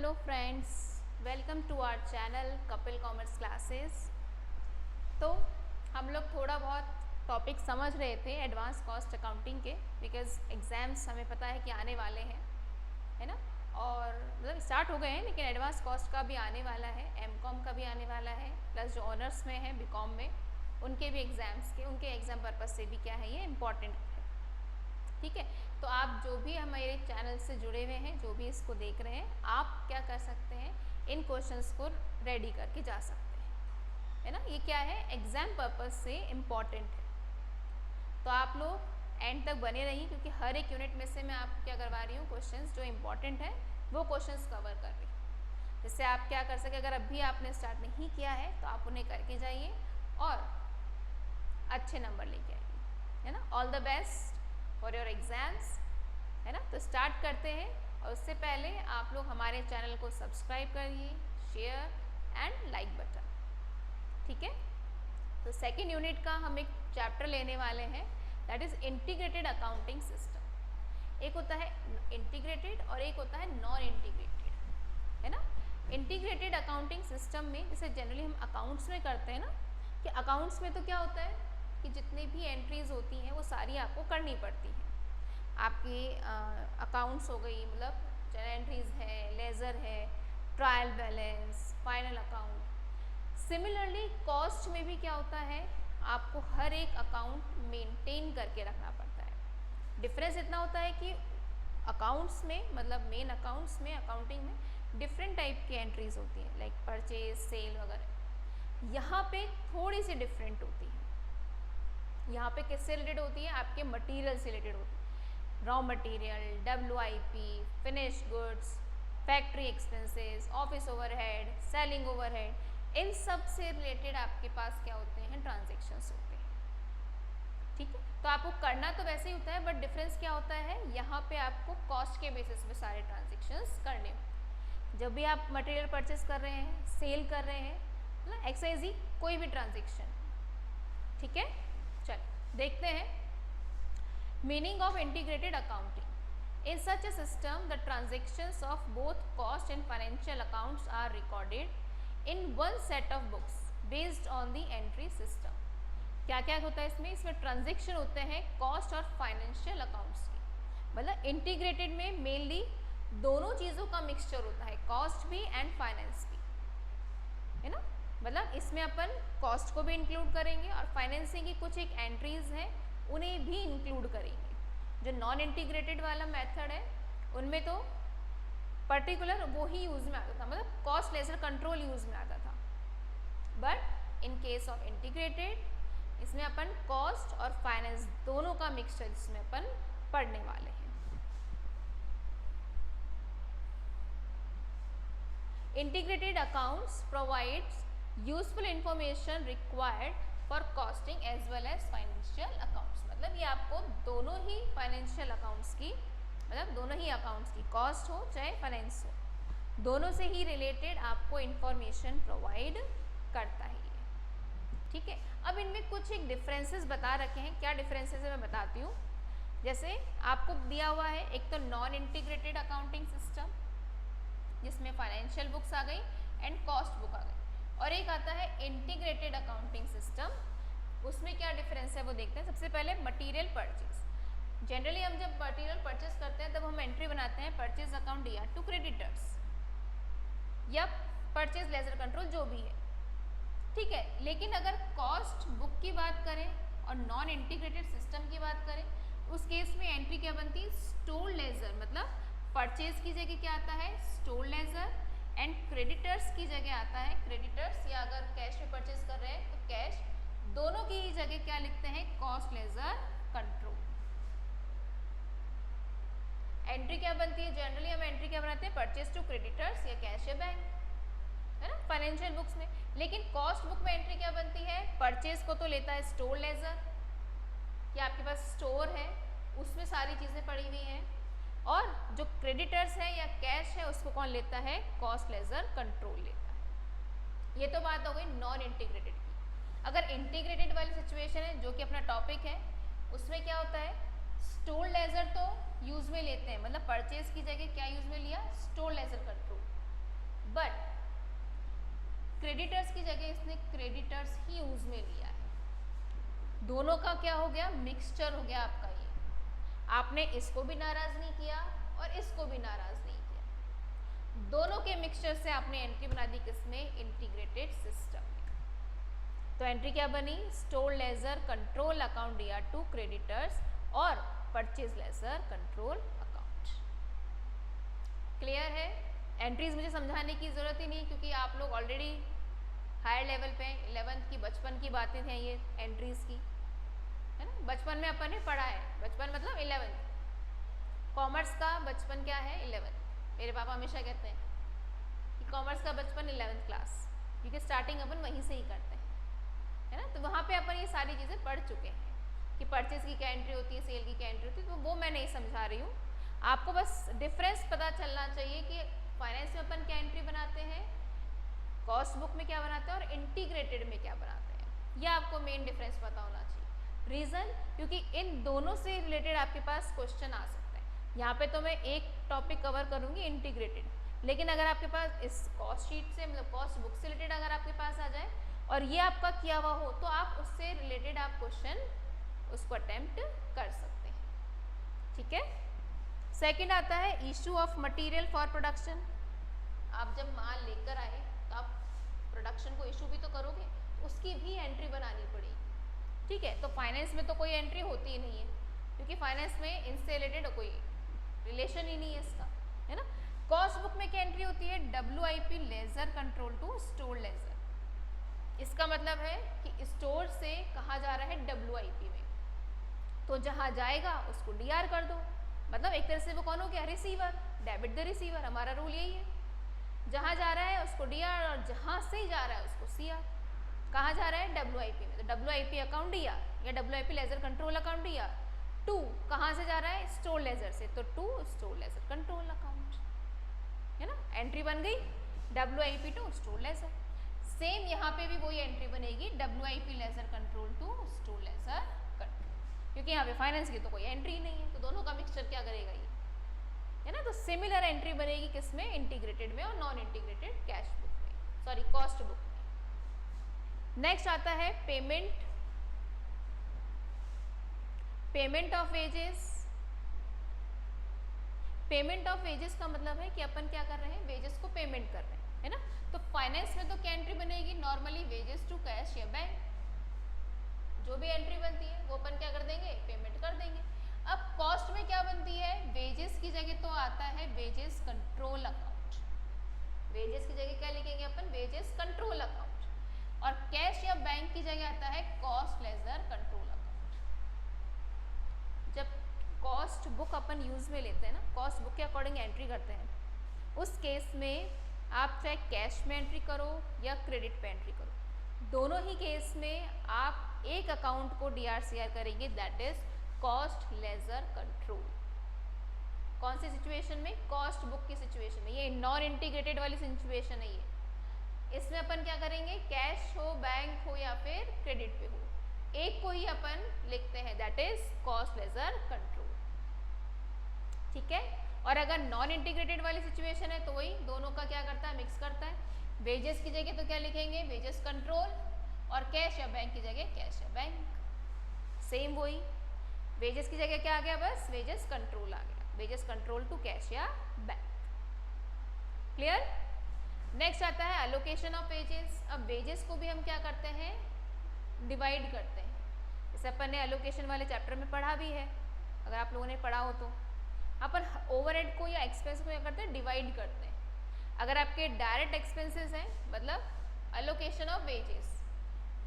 Hello friends, welcome to our channel Kapil commerce classes. तो हम लोग थोड़ा बहुत टॉपिक समझ रहे थे एडवांस कॉस्ट अकाउंटिंग के, बिकॉज एग्ज़ाम्स हमें पता है कि आने वाले हैं, है ना। और मतलब स्टार्ट हो गए हैं, लेकिन एडवांस कॉस्ट का भी आने वाला है, एमकॉम का भी आने वाला है, प्लस जो ऑनर्स में है बीकॉम में उनके भी उनके एग्ज़ाम पर्पज़ से भी क्या है, ये इम्पॉर्टेंट है। ठीक है, तो आप जो भी हमारे चैनल से जुड़े हुए हैं, जो भी इसको देख रहे हैं, आप क्या कर सकते हैं, इन क्वेश्चंस को रेडी करके जा सकते हैं, है ना। ये क्या है, एग्ज़ाम पर्पस से इम्पॉर्टेंट है। तो आप लोग एंड तक बने रहिए, क्योंकि हर एक यूनिट में से मैं आपको क्या करवा रही हूँ, क्वेश्चंस जो इम्पॉर्टेंट है वो क्वेश्चंस कवर कर रही हूँ, जिससे आप क्या कर सके। अगर अभी आपने स्टार्ट नहीं किया है तो आप उन्हें करके जाइए और अच्छे नंबर लेके आइए, है ना। All the best for your exams, है ना। तो स्टार्ट करते हैं, और उससे पहले आप लोग हमारे चैनल को सब्सक्राइब करिए, शेयर एंड लाइक बटन, ठीक है। तो सेकेंड यूनिट का हम एक चैप्टर लेने वाले हैं, that is integrated accounting system. एक होता है इंटीग्रेटेड और एक होता है नॉन इंटीग्रेटेड, है ना। इंटीग्रेटेड अकाउंटिंग सिस्टम में जैसे जनरली हम अकाउंट्स में करते हैं ना, कि अकाउंट्स में तो क्या होता है कि जितनी भी एंट्रीज होती हैं वो सारी आपको करनी पड़ती हैं। आपकी अकाउंट्स हो गई, मतलब जनरल एंट्रीज है, लेज़र है, trial balance, final account. Similarly cost में भी क्या होता है, आपको हर एक अकाउंट मेंटेन करके रखना पड़ता है। डिफरेंस इतना होता है कि अकाउंट्स में, मतलब मेन अकाउंट्स में, अकाउंटिंग में डिफरेंट टाइप की एंट्रीज होती हैं, लाइक परचेज, सेल वगैरह। यहाँ पे थोड़ी सी डिफरेंट होती है। यहाँ पे किससे रिलेटेड होती है, आपके मटेरियल से रिलेटेड होती है। Raw material, WIP, finish goods, factory expenses, office overhead, selling overhead, इन सब से रिलेटेड आपके पास क्या होते हैं, ट्रांजेक्शन्स होते हैं, ठीक है। तो आपको करना तो वैसे ही होता है, बट डिफरेंस क्या होता है, यहाँ पे आपको कॉस्ट के बेसिस पे सारे ट्रांजेक्शन्स करने होते हैं। जब भी आप मटेरियल परचेस कर रहे हैं, सेल कर रहे हैं, मतलब XYZ कोई भी ट्रांजेक्शन, ठीक है। चलो देखते हैं meaning of integrated accounting. In such a system, the transactions of both cost and financial accounts are recorded in one set of books based on the entry system. क्या क्या होता है इसमें ट्रांजेक्शन होते हैं कॉस्ट और फाइनेंशियल अकाउंट्स की। मतलब इंटीग्रेटेड में मेनली दोनों चीज़ों का मिक्सचर होता है, कॉस्ट भी एंड फाइनेंस भी, है ना। मतलब इसमें अपन कॉस्ट को भी इंक्लूड करेंगे और फाइनेंसिंग की कुछ एक एंट्रीज हैं उन्हें भी इंक्लूड करेंगे। जो नॉन इंटीग्रेटेड वाला मेथड है उनमें तो पर्टिकुलर वो ही यूज़ में आता था, मतलब कॉस्ट लेजर कंट्रोल यूज़ में आता था। But in case of integrated, इसमें अपन कॉस्ट और फाइनेंस दोनों का मिक्सचर इसमें अपन पढ़ने वाले हैं। Integrated accounts provides useful information required for costing as well as financial accounts. मतलब ये आपको दोनों ही फाइनेंशियल अकाउंट्स की, मतलब दोनों ही अकाउंट्स की, कॉस्ट हो चाहे फाइनेंस हो, दोनों से ही रिलेटेड आपको इंफॉर्मेशन प्रोवाइड करता है ये, ठीक है। अब इनमें कुछ एक डिफरेंसेस बता रखे हैं। क्या डिफरेंसेस है मैं बताती हूँ। जैसे आपको दिया हुआ है एक तो नॉन इंटीग्रेटेड अकाउंटिंग सिस्टम, जिसमें फाइनेंशियल बुक्स आ गई एंड कॉस्ट बुक आ गई, और एक आता है इंटीग्रेटेड अकाउंटिंग सिस्टम। उसमें क्या डिफरेंस है वो देखते हैं। सबसे पहले मटेरियल परचेज। जनरली हम जब मटेरियल परचेज करते हैं तब हम एंट्री बनाते हैं परचेज अकाउंट या टू क्रेडिटर्स या परचेज लेजर कंट्रोल, जो भी है, ठीक है। लेकिन अगर कॉस्ट बुक की बात करें और नॉन इंटीग्रेटेड सिस्टम की बात करें, उस केस में एंट्री क्या बनती है, स्टोर लेजर। मतलब परचेज की जगह क्या आता है, स्टोर लेजर, एंड क्रेडिटर्स की जगह आता है क्रेडिटर्स, या अगर कैश में परचेज कर रहे हैं तो कैश, दोनों की ही जगह क्या लिखते हैं, कॉस्ट लेजर कंट्रोल। एंट्री क्या बनती है, जनरली हम एंट्री क्या बनाते हैं, परचेज टू क्रेडिटर्स या कैश या बैंक, है ना, फाइनेंशियल बुक्स में। लेकिन कॉस्ट बुक में एंट्री क्या बनती है, परचेज को तो लेता है स्टोर लेजर, कि आपके पास स्टोर है उसमें सारी चीज़ें पड़ी हुई हैं, और जो क्रेडिटर्स है या कैश है उसको कौन लेता है, कॉस्ट लेजर कंट्रोल लेता है। ये तो बात हो गई नॉन इंटीग्रेटेड की। अगर इंटीग्रेटेड वाली सिचुएशन है, जो कि अपना टॉपिक है, उसमें क्या होता है, स्टोर लेजर तो यूज में लेते हैं, मतलब परचेज की जगह क्या यूज में लिया, store ledger control. But creditors की जगह इसने क्रेडिटर्स ही यूज में लिया है। दोनों का क्या हो गया, मिक्सचर हो गया आपका। ये आपने इसको भी नाराज नहीं किया और इसको भी नाराज नहीं किया, दोनों के मिक्सचर से आपने एंट्री बना दी किसमें, इंटीग्रेटेड सिस्टम में। तो एंट्री क्या बनी, store ledger control account D R to creditors और purchase ledger control account. Clear है। एंट्रीज मुझे समझाने की जरूरत ही नहीं, क्योंकि आप लोग ऑलरेडी हायर लेवल पे 11th की बचपन की बातें हैं ये एंट्रीज की, है ना। बचपन में अपन ने पढ़ा है, बचपन मतलब 11th, कॉमर्स का बचपन क्या है 11th। मेरे पापा हमेशा कहते हैं कि कॉमर्स का बचपन 11th क्लास, क्योंकि स्टार्टिंग अपन वहीं से ही करते हैं, है ना। तो वहाँ पे अपन ये सारी चीज़ें पढ़ चुके हैं कि परचेज की क्या एंट्री होती है, सेल की क्या एंट्री होती है, तो वो मैं नहीं समझा रही हूँ। आपको बस डिफरेंस पता चलना चाहिए कि फाइनेंस में अपन क्या एंट्री बनाते हैं, कॉस्ट बुक में क्या बनाते हैं और इंटीग्रेटेड में क्या बनाते हैं। यह आपको मेन डिफरेंस पता होना चाहिए। रीज़न, क्योंकि इन दोनों से रिलेटेड आपके पास क्वेश्चन आ सकता है। यहाँ पे तो मैं एक टॉपिक कवर करूँगी इंटीग्रेटेड, लेकिन अगर आपके पास इस कॉस्ट शीट से मतलब कॉस्ट बुक से रिलेटेड अगर आपके पास आ जाए और ये आपका किया हुआ हो, तो आप उससे रिलेटेड आप क्वेश्चन उसको अटेम्प्ट कर सकते हैं। ठीक है। सेकंड आता है issue of material for production. आप जब माल लेकर आए तो आप प्रोडक्शन को इशू भी तो करोगे, उसकी भी एंट्री बनानी पड़ेगी। ठीक है। तो फाइनेंस में तो कोई एंट्री होती ही नहीं है, क्योंकि फाइनेंस में इनसे रिलेटेड कोई रिलेशन ही नहीं है इसका, है ना। कॉस्ट बुक में क्या एंट्री होती है, WIP ledger control to store ledger. इसका मतलब है कि स्टोर से कहाँ जा रहा है, WIP में, तो जहाँ जाएगा उसको DR कर दो। मतलब एक तरह से वो कौन हो गया, रिसीवर, डेबिट द रिसीवर, हमारा रूल यही है। जहाँ जा रहा है उसको DR और जहाँ से जा रहा है उसको CR। कहाँ जा रहा है, WIP में, तो WIP अकाउंट DR या WIP ledger control account DR। To कहाँ से जा रहा है, स्टोर लेजर से, तो to store ledger control account, है ना। एंट्री बन गई WIP to store ledger. Same यहाँ पे भी वही एंट्री बनेगी, WIP ledger control to store ledger control, क्योंकि यहाँ पे फाइनेंस की तो कोई एंट्री नहीं है, तो दोनों का मिक्सचर क्या करेगा ये, है ना। तो सिमिलर एंट्री बनेगी किसमें, इंटीग्रेटेड में और नॉन इंटीग्रेटेड कैश बुक में, सॉरी कॉस्ट बुक में। नेक्स्ट आता है payment of wages. Payment of wages का मतलब है कि अपन क्या कर रहे हैं, वेजेस को पेमेंट कर रहे हैं, है ना। तो फाइनेंस में तो क्या एंट्री बनेगी, नॉर्मली वेजेस टू कैश या बैंक, जो भी एंट्री बनती है वो अपन क्या कर देंगे, पेमेंट कर देंगे। अब कॉस्ट में क्या बनती है, वेजेस की जगह तो आता है वेजेस कंट्रोल अकाउंट। वेजेस की जगह क्या लिखेंगे अपन, वेजेस कंट्रोल अकाउंट। और कैश या बैंक की जगह आता है कॉस्ट लेजर कंट्रोल अकाउंट। जब कॉस्ट बुक अपन यूज में लेते हैं ना, कॉस्ट बुक के अकॉर्डिंग एंट्री करते हैं, उस केस में आप चाहे कैश में एंट्री करो या क्रेडिट पे एंट्री करो, दोनों ही केस में आप एक अकाउंट को DRCR करेंगे, that is cost ledger control. कौन सी सिचुएशन में, कॉस्ट बुक की सिचुएशन में, ये नॉन इंटीग्रेटेड वाली सिचुएशन है ये। इसमें अपन क्या करेंगे, कैश हो, बैंक हो या फिर क्रेडिट पे हो, एक को ही अपन लिखते हैं, that is cost ledger control. ठीक है। और अगर नॉन इंटीग्रेटेड वाली सिचुएशन है तो वही दोनों का क्या करता है, मिक्स करता है। वेजेस की जगह तो क्या लिखेंगे, वेजेस कंट्रोल, और कैश या बैंक की जगह कैश या बैंक, सेम वही। वेजेस की जगह क्या आ गया, बस वेजेस कंट्रोल आ गया, वेजेस कंट्रोल टू कैश या बैंक। क्लियर। नेक्स्ट आता है एलोकेशन ऑफ वेजेस। अब वेजेस को भी हम क्या करते हैं, डिवाइड करते हैं। जैसे अपन ने एलोकेशन वाले चैप्टर में पढ़ा भी है, अगर आप लोगों ने पढ़ा हो तो। अपन ओवरहेड को या एक्सपेंस को क्या करते हैं, डिवाइड करते हैं। अगर आपके डायरेक्ट एक्सपेंसेस हैं, मतलब एलोकेशन ऑफ वेजेस,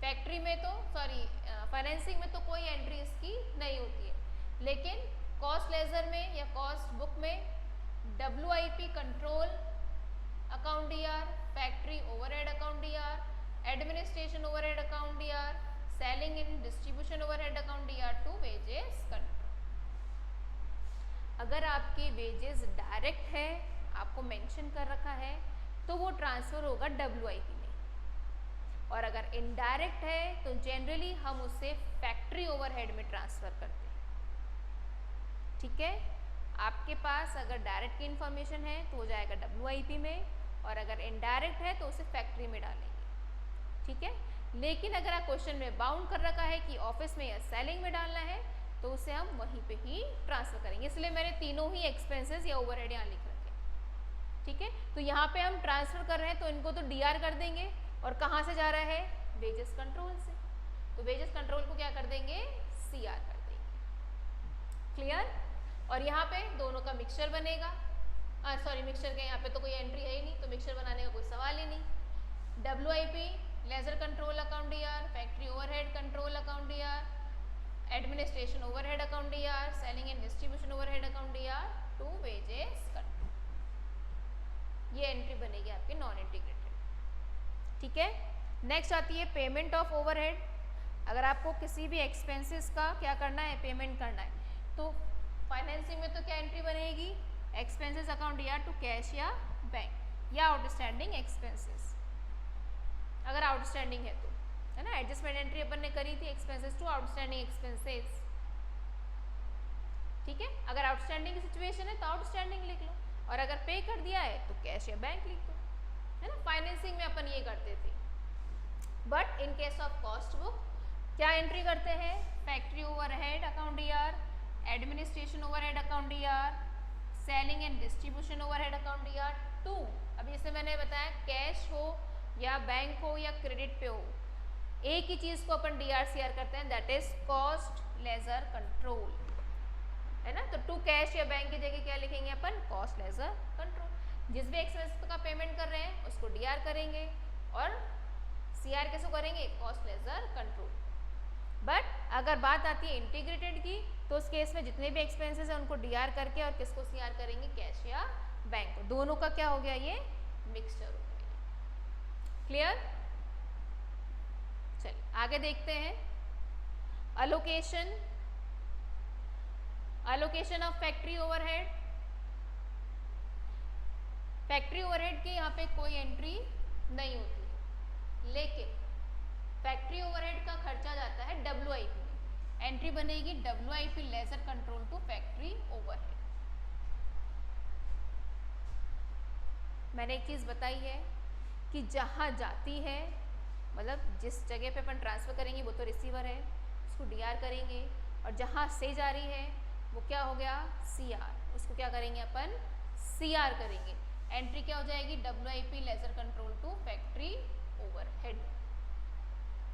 फैक्ट्री में तो सॉरी फाइनेंसिंग में तो कोई एंट्री इसकी नहीं होती है, लेकिन कॉस्ट लेजर में या कॉस्ट बुक में WIP control account DR, factory overhead account DR, administration overhead account DR, selling in distribution overhead account DR to wages control. अगर आपके वेजेस डायरेक्ट है, आपको मेंशन कर रखा है, तो वो ट्रांसफर होगा WIP में, और अगर इनडायरेक्ट है तो जनरली हम उसे फैक्ट्री ओवरहेड में ट्रांसफर करते हैं। ठीक है। आपके पास अगर डायरेक्ट की इन्फॉर्मेशन है तो हो जाएगा WIP में, और अगर इनडायरेक्ट है तो उसे फैक्ट्री में डालेंगे, ठीक है। लेकिन अगर आप क्वेश्चन में बाउंड कर रखा है कि ऑफिस में या सेलिंग में डालना है तो उसे हम वहीं पे ही ट्रांसफर करेंगे, इसलिए मैंने तीनों ही एक्सपेंसेस या ओवरहेड यहाँ लिख रखे, ठीक है। तो यहाँ पे हम ट्रांसफर कर रहे हैं तो इनको तो डीआर कर देंगे, और कहाँ से जा रहा है, वेजेस कंट्रोल से, तो वेजेस कंट्रोल को क्या कर देंगे, सीआर कर देंगे, क्लियर। और यहाँ पे दोनों का मिक्सचर बनेगा, सॉरी मिक्सचर के यहाँ पे तो कोई एंट्री है ही नहीं, तो मिक्सचर बनाने का कोई सवाल ही नहीं। W I P ledger control account D R, factory overhead control account D R, administration overhead account D R, selling and distribution overhead account D R to wages control, ये एंट्री बनेगी आपके नॉन इंटीग्रेटेड, ठीक है। नेक्स्ट आती है पेमेंट ऑफ ओवरहेड। अगर आपको किसी भी एक्सपेंसेस का क्या करना है, पेमेंट करना है, तो फाइनेंसिंग में तो क्या एंट्री बनेगी, expenses account D R to cash या बैंक, या आउटस्टैंडिंग एक्सपेंसेस, अगर आउटस्टैंडिंग है तो, है ना। एडजस्टमेंट एंट्री अपन ने करी थी, एक्सपेंसेस टू आउटस्टैंडिंग एक्सपेंसेस, ठीक है। अगर आउटस्टैंडिंग की सिचुएशन है तो आउटस्टैंडिंग लिख लो, और अगर पे कर दिया है तो कैश या बैंक लिख दो, है ना। फाइनेंसिंग में अपन ये करते थे, but in case of cost book क्या एंट्री करते हैं, factory overhead account D R, administration overhead account D R, selling and distribution overhead account D R to, अभी जैसे मैंने बताया कैश हो या बैंक हो या क्रेडिट पे हो, एक ही चीज को अपन डीआर सीआर करते हैं, that is cost ledger control, है ना। तो टू कैश या बैंक की जगह क्या लिखेंगे अपन, कॉस्ट लेजर कंट्रोल। जिस भी एक्सपेंस का पेमेंट कर रहे हैं उसको डीआर करेंगे, और सीआर किसको करेंगे, कॉस्ट लेजर कंट्रोल। बट अगर बात आती है इंटीग्रेटेड की, तो उस केस में जितने भी एक्सपेंसेस हैं उनको डीआर करके और किसको सीआर करेंगे, कैश या बैंक को। दोनों का क्या हो गया, ये मिक्सचर हो गया, क्लियर। चलिए आगे देखते हैं, allocation, allocation of factory overhead. Factory overhead की यहाँ पे कोई एंट्री नहीं होती है, लेकिन फैक्ट्री ओवरहेड का खर्चा जाता है डब्ल्यूआईपी में, एंट्री बनेगी W I P ledger control to factory overhead. मैंने एक चीज़ बताई है कि जहाँ जाती है, मतलब जिस जगह पे अपन ट्रांसफ़र करेंगे वो तो रिसीवर है, उसको डीआर करेंगे, और जहाँ से जा रही है वो क्या हो गया, सीआर, उसको क्या करेंगे अपन, सीआर करेंगे। एंट्री क्या हो जाएगी, W I P ledger control to factory overhead,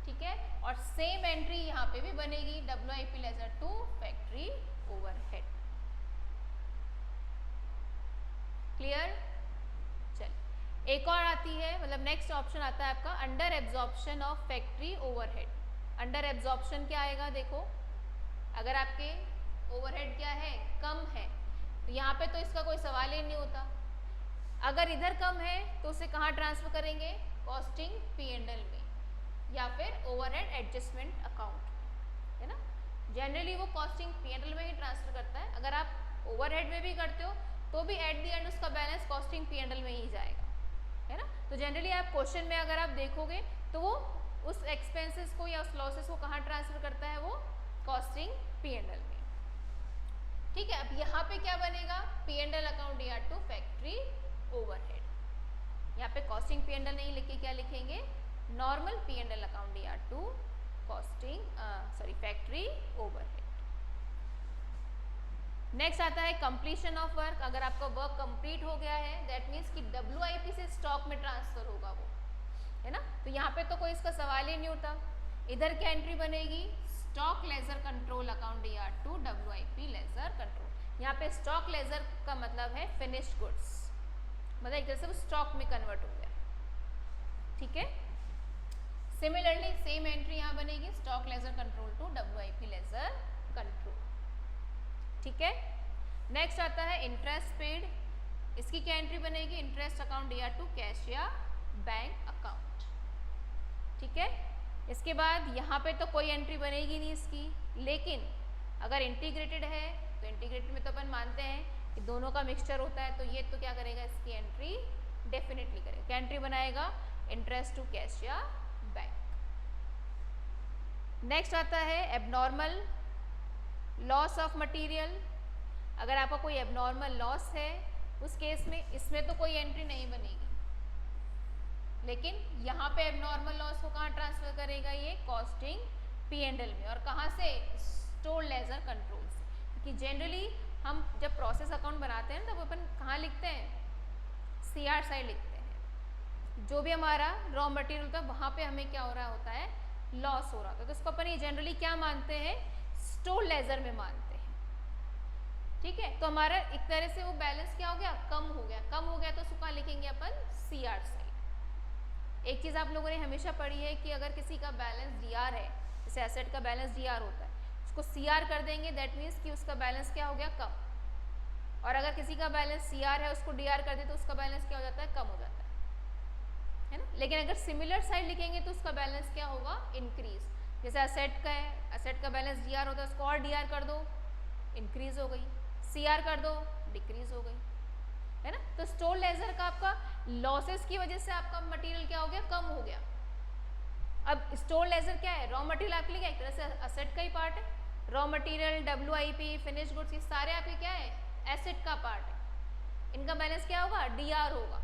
ठीक है। और सेम एंट्री यहाँ पे भी बनेगी, W I P ledger to factory overhead, clear. चल एक और आती है, मतलब नेक्स्ट ऑप्शन आता है आपका under absorption of factory overhead. Under absorption क्या आएगा, देखो अगर आपके ओवरहेड क्या है, कम है, तो यहाँ पे तो इसका कोई सवाल ही नहीं होता। अगर इधर कम है तो उसे कहाँ ट्रांसफर करेंगे, कॉस्टिंग पी&एल में, या फिर ओवरहेड एडजस्टमेंट अकाउंट, है ना। जनरली वो कॉस्टिंग पी&एल में ही ट्रांसफर करता है। अगर आप ओवरहेड में भी करते हो तो भी एट द एंड उसका बैलेंस कॉस्टिंग पी&एल में ही जाएगा, है ना। तो जनरली आप क्वेश्चन में अगर आप देखोगे तो वो उस एक्सपेंसेस को या उस लॉसेस को कहाँ ट्रांसफर करता है, वो कॉस्टिंग पी&एल में, ठीक है। अब यहाँ पे क्या बनेगा, P and L account D R to factory overhead. यहाँ पे कॉस्टिंग पी&एल नहीं लिखे, क्या लिखेंगे, normal P and L account D R to costing factory overhead. Next आता है कंप्लीशन ऑफ वर्क। अगर आपका वर्क कंप्लीट हो गया है, दैट मीन्स कि डब्ल्यूआईपी से स्टॉक में ट्रांसफर होगा वो, है ना। तो यहाँ पे तो कोई इसका सवाल ही नहीं होता। इधर क्या एंट्री बनेगी, stock ledger control account D R to W I P ledger control. यहाँ पे स्टॉक लेजर का मतलब है फिनिश्ड गुड्स, मतलब एक तरह से वो स्टॉक में कन्वर्ट हो गया, ठीक है। सिमिलरली सेम एंट्री यहाँ बनेगी, stock ledger control to W I P ledger control, ठीक है। नेक्स्ट आता है इंटरेस्ट पेड। इसकी क्या एंट्री बनेगी, interest account D R to cash या बैंक अकाउंट, ठीक है। इसके बाद यहाँ पे तो कोई एंट्री बनेगी नहीं इसकी, लेकिन अगर इंटीग्रेटेड है तो इंटीग्रेटेड में तो अपन मानते हैं कि दोनों का मिक्सचर होता है, तो ये तो क्या करेगा, इसकी एंट्री डेफिनेटली करेगा। क्या एंट्री बनाएगा, इंटरेस्ट टू कैश या बैंक। नेक्स्ट आता है एबनॉर्मल लॉस ऑफ मटेरियल। अगर आपका कोई एबनॉर्मल लॉस है उस केस में इसमें तो कोई एंट्री नहीं बनेगी, लेकिन यहाँ पे एबनॉर्मल लॉस को कहाँ ट्रांसफर करेगा ये कॉस्टिंग P&L में, और कहाँ से स्टोर लेजर कंट्रोल से, क्योंकि जनरली हम जब प्रोसेस अकाउंट बनाते हैं तब अपन कहाँ लिखते हैं CR साइड लिखते हैं, जो भी हमारा रॉ मटेरियल होता है वहाँ पे हमें क्या हो रहा होता है लॉस हो रहा होता है, तो इसको अपन ये जनरली क्या मानते हैं स्टोर लेजर में मानते हैं। ठीक है, तो हमारा एक तरह से वो बैलेंस क्या हो गया कम हो गया, कम हो गया तो उसको कहाँ लिखेंगे अपन CR साइड। एक चीज़ आप लोगों ने हमेशा पढ़ी है कि अगर किसी का बैलेंस DR है, जैसे एसेट का बैलेंस DR होता है, उसको CR कर देंगे दैट मीन्स कि उसका बैलेंस क्या हो गया कम, और अगर किसी का बैलेंस CR है उसको DR कर दे तो उसका बैलेंस क्या हो जाता है कम हो जाता है ना। लेकिन अगर सिमिलर साइड लिखेंगे तो उसका बैलेंस क्या होगा इंक्रीज। जैसे एसेट का है, एसेट का बैलेंस DR होता है, उसको और DR कर दो इंक्रीज हो गई, CR कर दो डिक्रीज हो गई, है ना। तो स्टोर लेजर का आपका लॉसेस की वजह से आपका मटेरियल क्या हो गया कम हो गया। अब स्टोर लेजर क्या है रॉ मटेरियल आपके लिए क्या एक तरह से एसेट का ही पार्ट है, raw material WIP finish goods ये सारे आपके क्या है एसेट का पार्ट है, इनका बैलेंस क्या होगा DR होगा,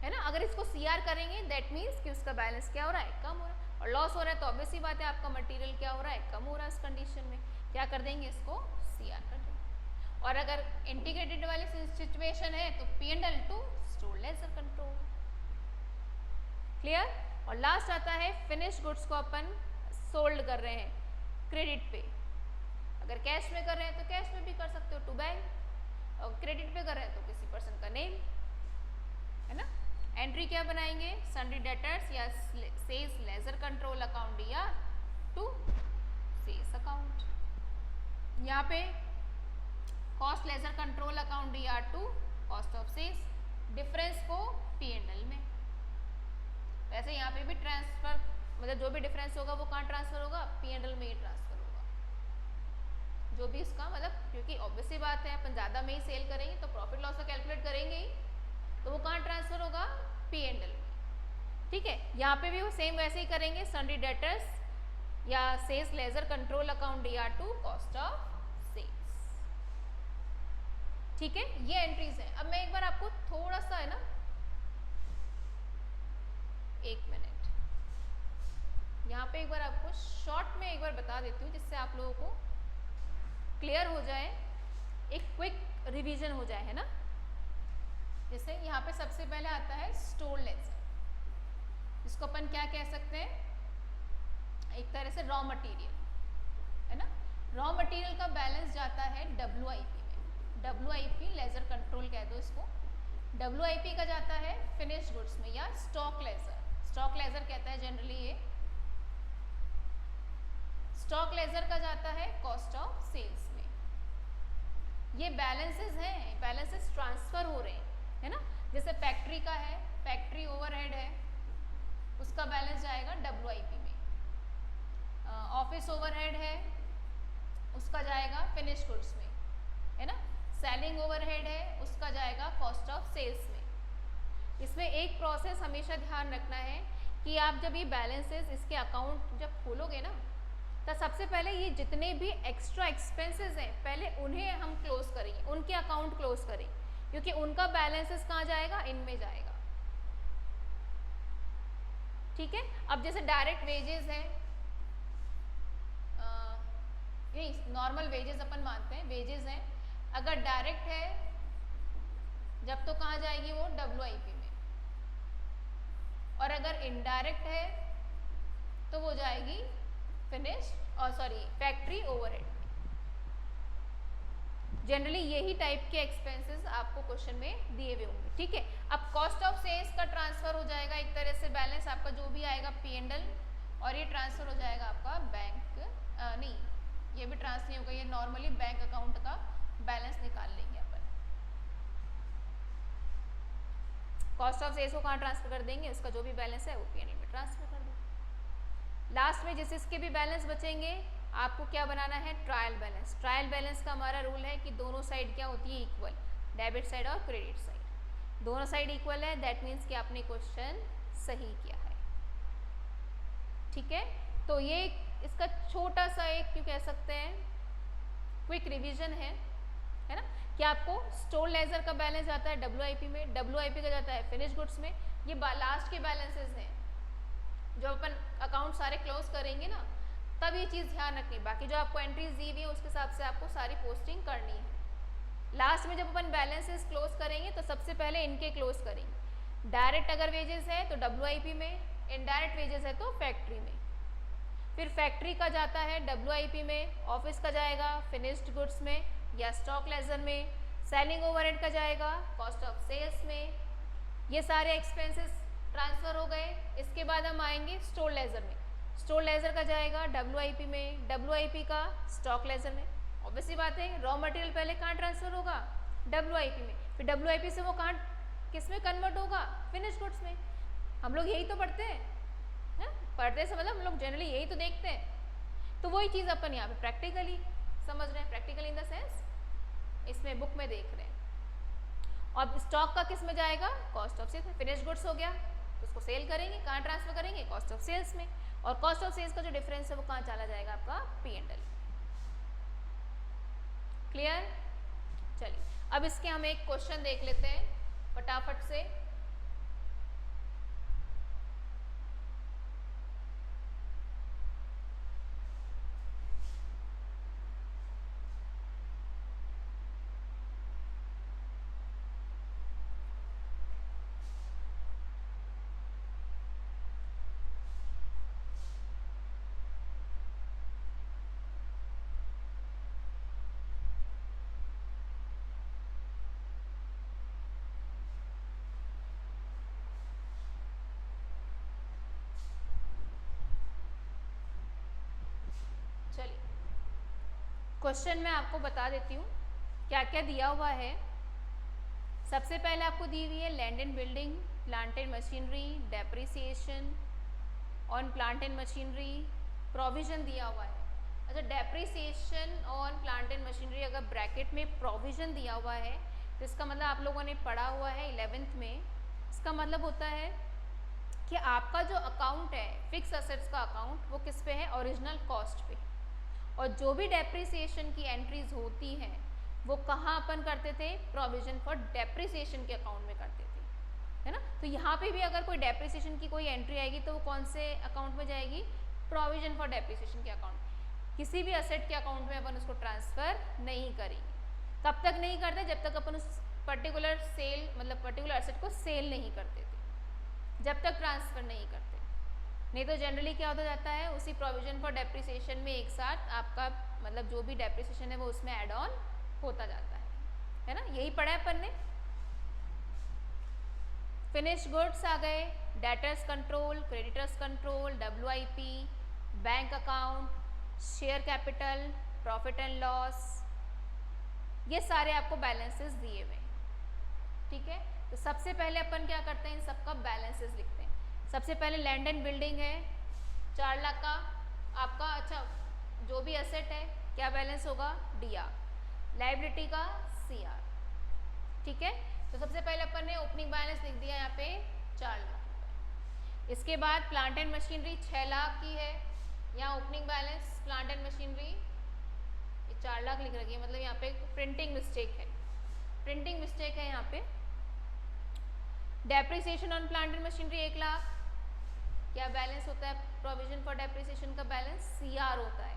है ना। अगर इसको CR करेंगे दैट मीन्स कि उसका बैलेंस क्या हो रहा है कम हो रहा है, और लॉस हो रहा है तो ऑब्वियस सी बात है आपका मटेरियल क्या हो रहा है कम हो रहा है। इस कंडीशन में क्या कर देंगे इसको CR कर देंगे। और अगर इंटीग्रेटेड वाली सिचुएशन है तो P&L to store ledger control. Clear. और लास्ट आता है फिनिश गुड्स को अपन सोल्ड कर रहे हैं क्रेडिट पे, अगर कैश में कर रहे हैं तो कैश में भी कर सकते हो टू बैंक, और क्रेडिट पे कर रहे हैं तो किसी पर्सन का नेम, है ना। एंट्री क्या बनाएंगे सन्ड्री डेटर्स या sales ledger control account DR to sales account. यहाँ पे cost ledger control account DR to cost of sales, difference को P&L में। वैसे यहाँ पे भी ट्रांसफर मतलब जो भी डिफरेंस होगा वो कहाँ ट्रांसफर होगा P&L में ही ट्रांसफर होगा, जो भी इसका मतलब, क्योंकि ऑब्वियस सी बात है अपन ज़्यादा में ही सेल करेंगे तो प्रॉफिट लॉस तो कैलकुलेट करेंगे ही, तो वो कहाँ ट्रांसफर होगा P&L में। ठीक है, यहाँ पे भी वो सेम वैसे ही करेंगे सन्ड्री डेटर्स या sales ledger control account DR to cost of sales. ठीक है, ये एंट्रीज है। अब मैं एक बार आपको थोड़ा सा है ना एक मिनट यहाँ पे एक बार आपको शॉर्ट में एक बार बता देती हूँ जिससे आप लोगों को क्लियर हो जाए, एक क्विक रिवीजन हो जाए, है ना। जैसे यहाँ पे सबसे पहले आता है स्टोर लेजर, जिसको अपन क्या कह सकते हैं एक तरह से रॉ मटेरियल, है ना। रॉ मटेरियल का बैलेंस जाता है WIP में, WIP लेजर कंट्रोल कह दो इसको। WIP का जाता है फिनिश गुड्स में या स्टॉक लेजर, स्टॉक लेजर कहता है जनरली ये। स्टॉक लेजर का जाता है कॉस्ट ऑफ सेल्स में। ये बैलेंसेस हैं, बैलेंसेस ट्रांसफर हो रहे हैं, है ना। जैसे फैक्ट्री का है, फैक्ट्री ओवरहेड है, उसका बैलेंस जाएगा WIP में। ऑफिस ओवरहेड है, उसका जाएगा फिनिश गुड्स में, है ना। सेलिंग ओवरहेड है, उसका जाएगा कॉस्ट ऑफ सेल्स में। इसमें एक प्रोसेस हमेशा ध्यान रखना है कि आप जब ये बैलेंसेस इसके अकाउंट जब खोलोगे ना, तो सबसे पहले ये जितने भी एक्स्ट्रा एक्सपेंसेस हैं पहले उन्हें हम क्लोज करेंगे, उनके अकाउंट क्लोज करें, क्योंकि उनका बैलेंसेस कहाँ जाएगा इनमें जाएगा। ठीक है, अब जैसे डायरेक्ट वेजेस है, यही नॉर्मल वेजेस अपन मानते हैं, वेजेस हैं, अगर डायरेक्ट है जब तो कहाँ जाएगी वो WIP में, और अगर इनडायरेक्ट है तो वो जाएगी फिनिश और फैक्ट्री ओवरहेड। जनरली यही टाइप के एक्सपेंसेस आपको क्वेश्चन में दिए हुए होंगे। ठीक है, अब कॉस्ट ऑफ सेल्स का ट्रांसफर हो जाएगा एक तरह से, बैलेंस आपका जो भी आएगा P&L, और ये ट्रांसफर हो जाएगा आपका बैंक नहीं, ये भी ट्रांसफर नहीं होगा, ये नॉर्मली बैंक अकाउंट का बैलेंस निकाल लेंगे अपन। कॉस्ट ऑफ सेल्स को कहाँ ट्रांसफर कर देंगे, उसका जो भी बैलेंस है वो P&L में ट्रांसफर कर देंगे। लास्ट में जिस इसके भी बैलेंस बचेंगे आपको क्या बनाना है ट्रायल बैलेंस। ट्रायल बैलेंस का हमारा रूल है कि दोनों साइड क्या होती है इक्वल, डेबिट साइड और क्रेडिट साइड दोनों साइड इक्वल है, दैट मीन्स कि आपने क्वेश्चन सही किया है। ठीक है, तो ये इसका छोटा सा एक क्यों कह सकते हैं क्विक रिवीजन है, है ना। कि आपको स्टोर लेजर का बैलेंस जाता है WIP में, WIP का जाता है फिनिश गुड्स में। ये लास्ट के बैलेंसेस हैं। जो अपन अकाउंट सारे क्लोज करेंगे ना, तब ये चीज़ ध्यान रखनी। बाकी जो आपको एंट्रीज दी हुई है उसके हिसाब से आपको सारी पोस्टिंग करनी है। लास्ट में जब अपन बैलेंसेस क्लोज करेंगे तो सबसे पहले इनके क्लोज करेंगे। डायरेक्ट अगर वेजेस है तो WIP में, इनडायरेक्ट वेजेस है तो फैक्ट्री में। फिर फैक्ट्री का जाता है WIP में, ऑफिस का जाएगा फिनिश्ड गुड्स में या स्टॉक लेजर में, सेलिंग ओवरहेड का जाएगा कॉस्ट ऑफ सेल्स में। ये सारे एक्सपेंसेस ट्रांसफ़र हो गए। इसके बाद हम आएंगे स्टोर लेजर में। स्टोर लेजर का जाएगा WIP में, WIP का स्टॉक लेजर में। ऑब्वियसली बात है, रॉ मटेरियल पहले कहाँ ट्रांसफ़र होगा? WIP में। फिर WIP से वो कहाँ किस में कन्वर्ट होगा? फिनिश गुड्स में। हम लोग यही तो पढ़ते हैं ना, पढ़ते से मतलब हम लोग जनरली यही तो देखते हैं। तो वही चीज़ अपन यहाँ पे प्रैक्टिकली समझ रहे हैं, प्रैक्टिकली इन द सेंस इसमें बुक में देख रहे हैं। और स्टॉक का किस में जाएगा? कॉस्ट ऑफ सेल्स में। फिनिश गुड्स हो गया तो उसको सेल करेंगे, कहाँ ट्रांसफर करेंगे? कॉस्ट ऑफ सेल्स में। और कॉस्ट ऑफ सेल्स का जो डिफरेंस है वो कहाँ चला जाएगा? आपका P&L। क्लियर? चलिए अब इसके हम एक क्वेश्चन देख लेते हैं फटाफट से। चलिए क्वेश्चन मैं आपको बता देती हूँ क्या क्या दिया हुआ है। सबसे पहले आपको दी हुई है land and building, plant and machinery, depreciation on plant and machinery, provision दिया हुआ है। अच्छा, depreciation on plant and machinery अगर ब्रैकेट में प्रोविजन दिया हुआ है तो इसका मतलब आप लोगों ने पढ़ा हुआ है 11th में। इसका मतलब होता है कि आपका जो अकाउंट है फिक्स असेट्स का अकाउंट, वो किस पे है? ओरिजिनल कॉस्ट पे। और जो भी डेप्रिसिएशन की एंट्रीज होती हैं वो कहाँ अपन करते थे? प्रोविजन फॉर डेप्रिसिएशन के अकाउंट में करते थे, है ना। तो यहाँ पे भी अगर कोई डेप्रिसिएशन की कोई एंट्री आएगी तो वो कौन से अकाउंट में जाएगी? प्रोविजन फॉर डेप्रिसिएशन के अकाउंट। किसी भी असेट के अकाउंट में अपन उसको ट्रांसफ़र नहीं करेंगे। कब तक नहीं करते? जब तक अपन उस पर्टिकुलर सेल मतलब पर्टिकुलर असेट को सेल नहीं करते थे, जब तक ट्रांसफ़र नहीं करते। नहीं तो जनरली क्या होता जाता है, उसी प्रोविजन फॉर डेप्रिसिएशन में एक साथ आपका मतलब जो भी डेप्रिसिएशन है वो उसमें ऐड ऑन होता जाता है ना। यही पढ़ा है अपन ने। फिनिश गुड्स आ गए, debtors control, creditors control, WIP, bank account, share capital, profit and loss, ये सारे आपको बैलेंसेस दिए हुए हैं। ठीक है, तो सबसे पहले अपन क्या करते हैं? इन सबका बैलेंसेस लिखते हैं। सबसे पहले लैंड एंड बिल्डिंग है 4 लाख का आपका। अच्छा, जो भी एसेट है क्या बैलेंस होगा? DR। लाइबिलिटी का CR। ठीक है, तो सबसे पहले अपन ने ओपनिंग बैलेंस लिख दिया यहाँ पे 4 लाख रुपये। इसके बाद प्लांट एंड मशीनरी 6 लाख की है। यहाँ opening balance plant and machinery ये 4 लाख लिख रखी है, मतलब यहाँ पे प्रिंटिंग मिस्टेक है, प्रिंटिंग मिस्टेक है यहाँ पे। Depreciation on plant and machinery 1 lakh. क्या बैलेंस होता है? प्रोविजन फॉर डेप्रिसिएशन का बैलेंस CR होता है,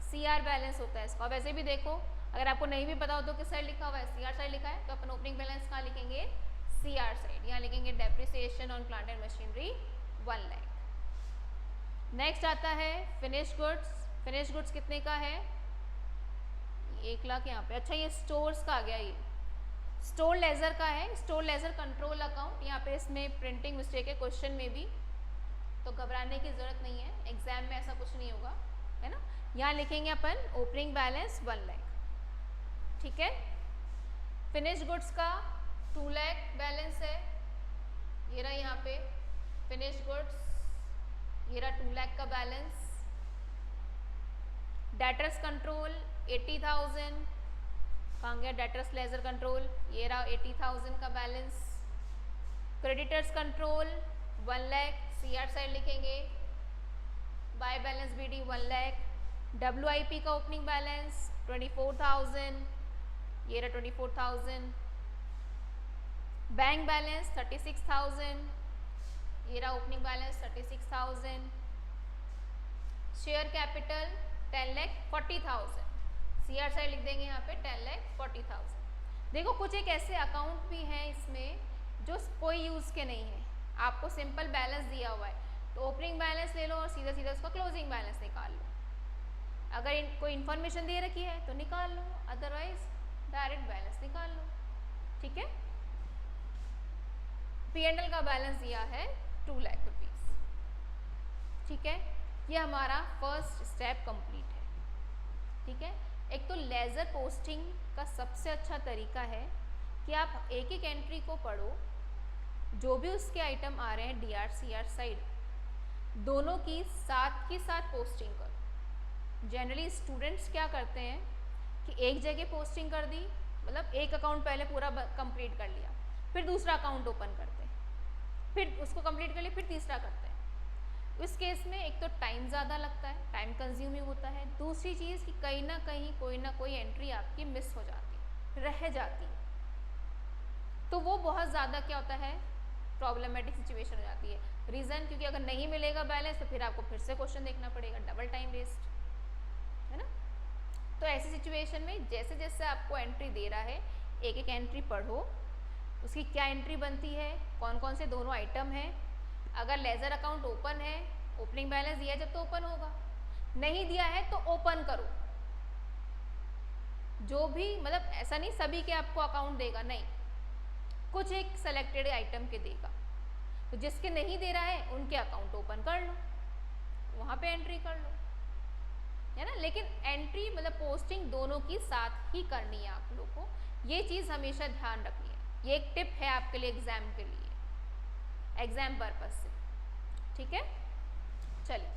CR बैलेंस होता है इसका। वैसे भी देखो, अगर आपको नहीं भी पता हो तो किस साइड लिखा हुआ है? CR साइड लिखा है। तो अपन ओपनिंग बैलेंस कहाँ लिखेंगे? CR side. यहाँ लिखेंगे depreciation on plant and machinery 1 lakh. Next आता है फिनिश गुड्स। फिनिश गुड्स कितने का है? 1 लाख यहाँ पे। अच्छा, ये स्टोर्स का आ गया, ये स्टोर लेजर का है, स्टोर लेजर कंट्रोल अकाउंट। यहाँ पे इसमें प्रिंटिंग मिस्टेक है क्वेश्चन में भी, तो घबराने की ज़रूरत नहीं है, एग्जाम में ऐसा कुछ नहीं होगा, है ना। यहाँ लिखेंगे अपन ओपनिंग बैलेंस 1 लाख। ठीक है, फिनिश गुड्स का 2 लाख बैलेंस है, ये रहा यहाँ पे फिनिश गुड्स, ये रहा 2 लाख का बैलेंस। डेटर्स कंट्रोल 80,000, कहाँ गया डेटर्स लेजर कंट्रोल? ये रहा 80,000 का balance. Creditors control 1 lakh, CR side लिखेंगे। By balance BD 1 lakh. WIP का ओपनिंग बैलेंस 24,000, ये रहा 24,000। बैंक बैलेंस 36,000, ये रहा opening balance 36,000। Share capital 10,40,000, CR side लिख देंगे यहाँ पे 10,40,000। देखो कुछ एक ऐसे अकाउंट भी हैं इसमें जो कोई यूज़ के नहीं है, आपको सिंपल बैलेंस दिया हुआ है तो ओपनिंग बैलेंस ले लो और सीधा सीधा उसका क्लोजिंग बैलेंस निकाल लो। अगर कोई इन्फॉर्मेशन दे रखी है तो निकाल लो, अदरवाइज डायरेक्ट बैलेंस निकाल लो। ठीक है। P&L का बैलेंस दिया है 2 लाख रुपीज़। ठीक है, ये हमारा फर्स्ट स्टेप कंप्लीट है। ठीक है। एक तो लेजर पोस्टिंग का सबसे अच्छा तरीका है कि आप एक एक एंट्री को पढ़ो, जो भी उसके आइटम आ रहे हैं DR CR साइड, दोनों की साथ पोस्टिंग करो। जनरली स्टूडेंट्स क्या करते हैं कि एक जगह पोस्टिंग कर दी, मतलब एक अकाउंट पहले पूरा कंप्लीट कर लिया, फिर दूसरा अकाउंट ओपन करते हैं, फिर उसको कंप्लीट कर लिया, फिर तीसरा करते हैं। इस केस में एक तो टाइम ज़्यादा लगता है, टाइम कंज्यूमिंग होता है। दूसरी चीज़ कि कहीं ना कहीं कोई ना कोई एंट्री आपकी मिस हो जाती है, रह जाती है, तो वो बहुत ज़्यादा क्या होता है, प्रॉब्लमेटिक सिचुएशन हो जाती है। रीज़न क्योंकि अगर नहीं मिलेगा बैलेंस तो फिर आपको फिर से क्वेश्चन देखना पड़ेगा, डबल टाइम वेस्ट, है ना। तो ऐसी सिचुएशन में जैसे जैसे आपको एंट्री दे रहा है, एक एक एंट्री पढ़ो, उसकी क्या एंट्री बनती है, कौन कौन से दोनों आइटम हैं। अगर लेजर अकाउंट ओपन है, ओपनिंग बैलेंस दिया जब तो ओपन होगा, नहीं दिया है तो ओपन करो। जो भी, मतलब ऐसा नहीं सभी के आपको अकाउंट देगा, नहीं, कुछ एक सेलेक्टेड आइटम के देगा। तो जिसके नहीं दे रहा है उनके अकाउंट ओपन कर लो, वहाँ पे एंट्री कर लो, है ना। लेकिन एंट्री मतलब पोस्टिंग दोनों की साथ ही करनी है आप लोग को, ये चीज़ हमेशा ध्यान रखनी है। ये एक टिप है आपके लिए एग्जाम के लिए, एग्जाम पर्पज से। ठीक है, चलिए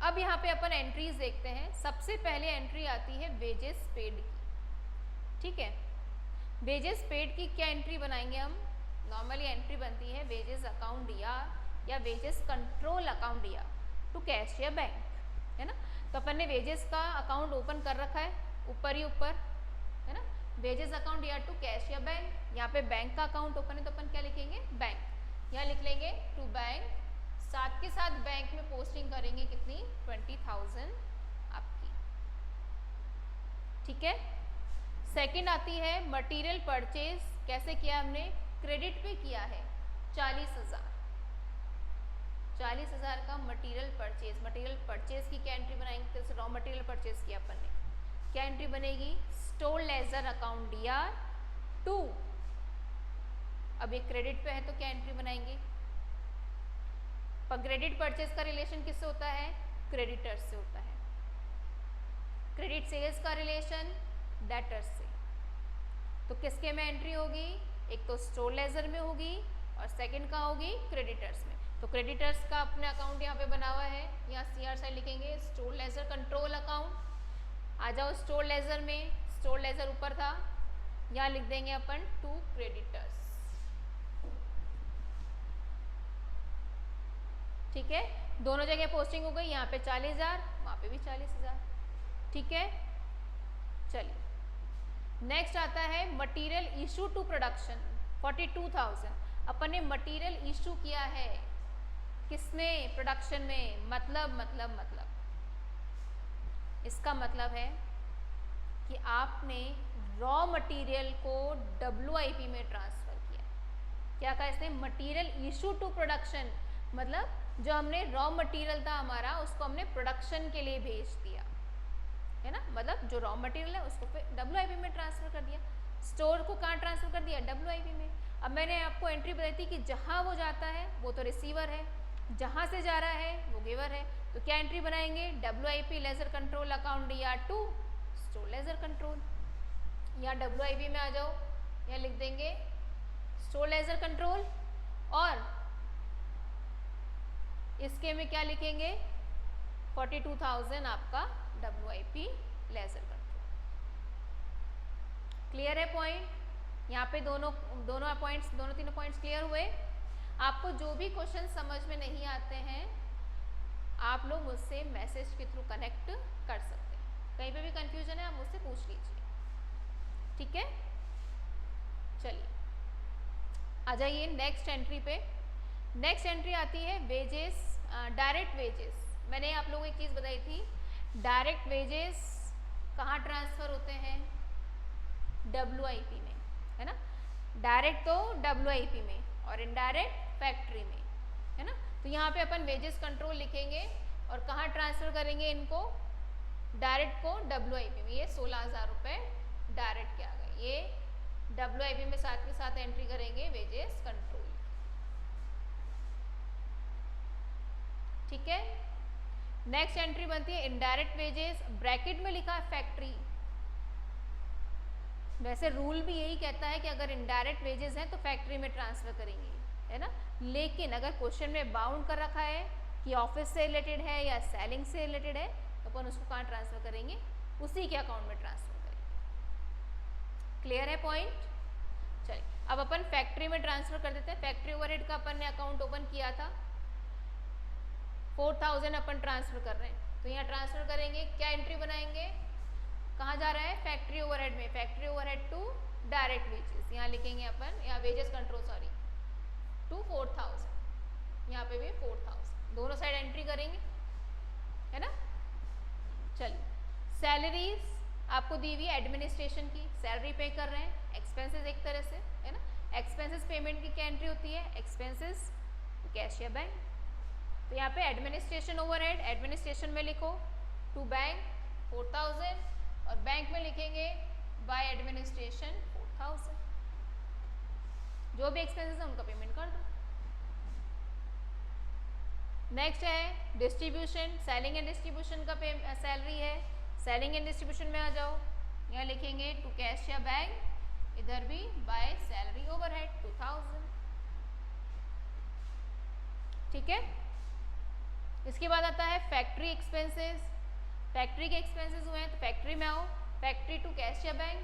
अब यहाँ पे अपन एंट्रीज देखते हैं। सबसे पहले एंट्री आती है वेजेस पेड की। ठीक है, वेजेस पेड की क्या एंट्री बनाएंगे हम। नॉर्मली एंट्री बनती है वेजेस अकाउंट DR या wages control account DR to cashier bank, है ना। तो अपन ने वेजेस का अकाउंट ओपन कर रखा है, ऊपर ही ऊपर, है ना, wages account DR to cashier bank. यहाँ पे बैंक का अकाउंट ओपन है तो अपन क्या लिखेंगे, बैंक, यहाँ लिख लेंगे टू बैंक। साथ के साथ बैंक में पोस्टिंग करेंगे कितनी, 20,000 आपकी। ठीक है। सेकंड आती है मटेरियल परचेज। कैसे किया हमने, क्रेडिट पे किया है 40,000, 40,000 का मटेरियल परचेज। मटेरियल परचेज की क्या एंट्री बनाएंगे, तो रॉ मटेरियल परचेज किया अपन ने, क्या एंट्री बनेगी, store ledger account DR to, अब ये क्रेडिट पे है तो क्या एंट्री बनाएंगे। पर क्रेडिट परचेज का रिलेशन किससे होता है, क्रेडिटर्स से होता है। क्रेडिट सेल्स का रिलेशन डेटर्स से। तो किसके में एंट्री होगी, एक तो स्टोर लेजर में होगी और सेकंड का होगी क्रेडिटर्स में। तो क्रेडिटर्स का अपने अकाउंट यहाँ पे बना हुआ है, यहाँ CR साइड लिखेंगे स्टोर लेजर कंट्रोल अकाउंट। आ जाओ स्टोर लेजर में, स्टोर लेजर ऊपर था, यहाँ लिख देंगे अपन टू क्रेडिटर्स। ठीक है, दोनों जगह पोस्टिंग हो गई, यहाँ पे 40,000, वहाँ पे भी 40,000। ठीक है, चलिए नेक्स्ट आता है मटेरियल इशू टू प्रोडक्शन 42,000। अपन ने मटेरियल इशू किया है किसमें, प्रोडक्शन में। मतलब इसका मतलब है कि आपने रॉ मटेरियल को WIP में ट्रांसफर किया। क्या कहा इसने, मटेरियल इशू टू प्रोडक्शन, मतलब जो हमने रॉ मटेरियल था हमारा उसको हमने प्रोडक्शन के लिए भेज दिया, है ना। मतलब जो रॉ मटेरियल है उसको फिर WIP में ट्रांसफर कर दिया। स्टोर को कहाँ ट्रांसफर कर दिया, WIP में। अब मैंने आपको एंट्री बताई थी कि जहाँ वो जाता है वो तो रिसीवर है, जहाँ से जा रहा है वो गिवर है। तो क्या एंट्री बनाएंगे, WIP ledger control account DR to store ledger control. यहाँ WIP में आ जाओ, यहाँ लिख देंगे स्टोर लेजर कंट्रोल, और इसके में क्या लिखेंगे, 42,000 आपका WIP लेजर कंट्रोल। क्लियर है पॉइंट। यहाँ पे दोनों तीनों पॉइंट्स क्लियर हुए। आपको जो भी क्वेश्चन समझ में नहीं आते हैं आप लोग मुझसे मैसेज के थ्रू कनेक्ट कर सकते हैं। कहीं पे भी कंफ्यूजन है आप मुझसे पूछ लीजिए। ठीक है, चलिए आ जाइए नेक्स्ट एंट्री पे। नेक्स्ट एंट्री आती है वेजेस, डायरेक्ट वेजेस। मैंने आप लोगों को एक चीज़ बताई थी, डायरेक्ट वेजेस कहाँ ट्रांसफ़र होते हैं, WIP में, है ना। डायरेक्ट तो WIP में और इनडायरेक्ट फैक्ट्री में, है ना। तो यहाँ पे अपन वेजेस कंट्रोल लिखेंगे और कहाँ ट्रांसफ़र करेंगे इनको, डायरेक्ट को WIP में। ये 16,000 रुपये डायरेक्ट के आ गए, ये WIP में साथ के साथ एंट्री करेंगे वेजेस कंट्रोल, ठीक है। नेक्स्ट एंट्री बनती है इनडायरेक्ट वेजेस, ब्रैकेट में लिखा है फैक्ट्री। वैसे रूल भी यही कहता है कि अगर इनडायरेक्ट वेजेस हैं तो फैक्ट्री में ट्रांसफर करेंगे, है ना। लेकिन अगर क्वेश्चन में बाउंड कर रखा है कि ऑफिस से रिलेटेड है या सेलिंग से रिलेटेड है, तो अपन उसको कहाँ ट्रांसफर करेंगे, उसी के अकाउंट में ट्रांसफर करेंगे। क्लियर है पॉइंट। चलिए अब अपन फैक्ट्री में ट्रांसफर कर देते हैं। फैक्ट्री ओवरहेड का अपन ने अकाउंट ओपन किया था, 4,000 अपन ट्रांसफर कर रहे हैं, तो यहाँ ट्रांसफर करेंगे, क्या एंट्री बनाएंगे, कहाँ जा रहा है, फैक्ट्री ओवरहेड में, factory overhead to direct wages. यहाँ लिखेंगे अपन, यहाँ वेजेस कंट्रोल सॉरी टू 4,000, यहाँ पे भी 4,000, दोनों साइड एंट्री करेंगे, है ना। चलिए सैलरीज आपको दी हुई है एडमिनिस्ट्रेशन की, सैलरी पे कर रहे हैं, एक्सपेंसेस एक तरह से, है ना। एक्सपेंसेस पेमेंट की क्या एंट्री होती है, एक्सपेंसेस कैश या बैंक। तो यहाँ पे एडमिनिस्ट्रेशन ओवरहेड, एडमिनिस्ट्रेशन में लिखो टू बैंक 4,000 और बैंक में लिखेंगे बाय एडमिनिस्ट्रेशन 4,000। जो भी एक्सपेंसेस है उनका पेमेंट कर दो। नेक्स्ट है डिस्ट्रीब्यूशन, सेलिंग एंड डिस्ट्रीब्यूशन का सैलरी है, सेलिंग एंड डिस्ट्रीब्यूशन में आ जाओ, यहाँ लिखेंगे टू कैश या बैंक, इधर भी बाय सैलरी ओवरहेड 2,000, ठीक है। इसके बाद आता है फैक्ट्री एक्सपेंसेस, फैक्ट्री के एक्सपेंसेस हुए हैं तो फैक्ट्री में आओ, फैक्ट्री टू कैश या बैंक,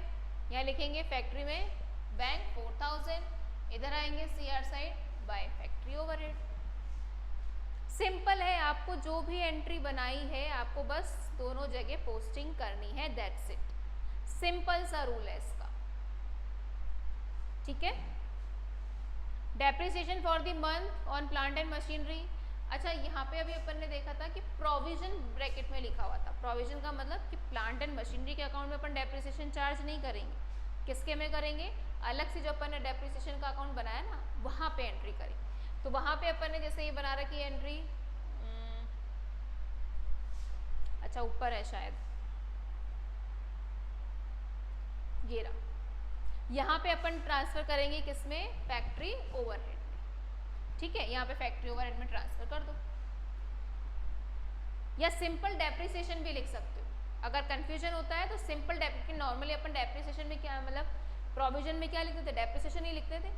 यहाँ लिखेंगे फैक्ट्री में बैंक 4,000, इधर आएंगे CR side by factory overhead. Simple है, आपको जो भी एंट्री बनाई है आपको बस दोनों जगह पोस्टिंग करनी है, दैट्स इट। सिंपल सा रूल है इसका, ठीक है। Depreciation for the month on plant and machinery. अच्छा यहाँ पे अभी अपन ने देखा था कि प्रोविजन ब्रैकेट में लिखा हुआ था, प्रोविजन का मतलब कि प्लांट एंड मशीनरी के अकाउंट में अपन डेप्रिसिएशन चार्ज नहीं करेंगे, किसके में करेंगे, अलग से जो अपन ने डेप्रिसिएशन का अकाउंट बनाया ना वहाँ पे एंट्री करेंगे। तो वहाँ पे अपन ने जैसे ये बना रखी है एंट्री, अच्छा ऊपर है शायद, ये रहा, यहाँ पे अपन ट्रांसफर करेंगे किसमें, फैक्ट्री ओवरहेड, ठीक है। यहाँ पे फैक्ट्री ओवरहेड में ट्रांसफर कर दो, या सिंपल डेप्रिसिएशन भी लिख सकते हो। अगर कंफ्यूजन होता है तो सिंपल डेप्रिसिएशन, नॉर्मली अपन डेप्रिसिएशन में क्या मतलब प्रोविजन में क्या लिखते थे, डेप्रिसिएशन ही लिखते थे,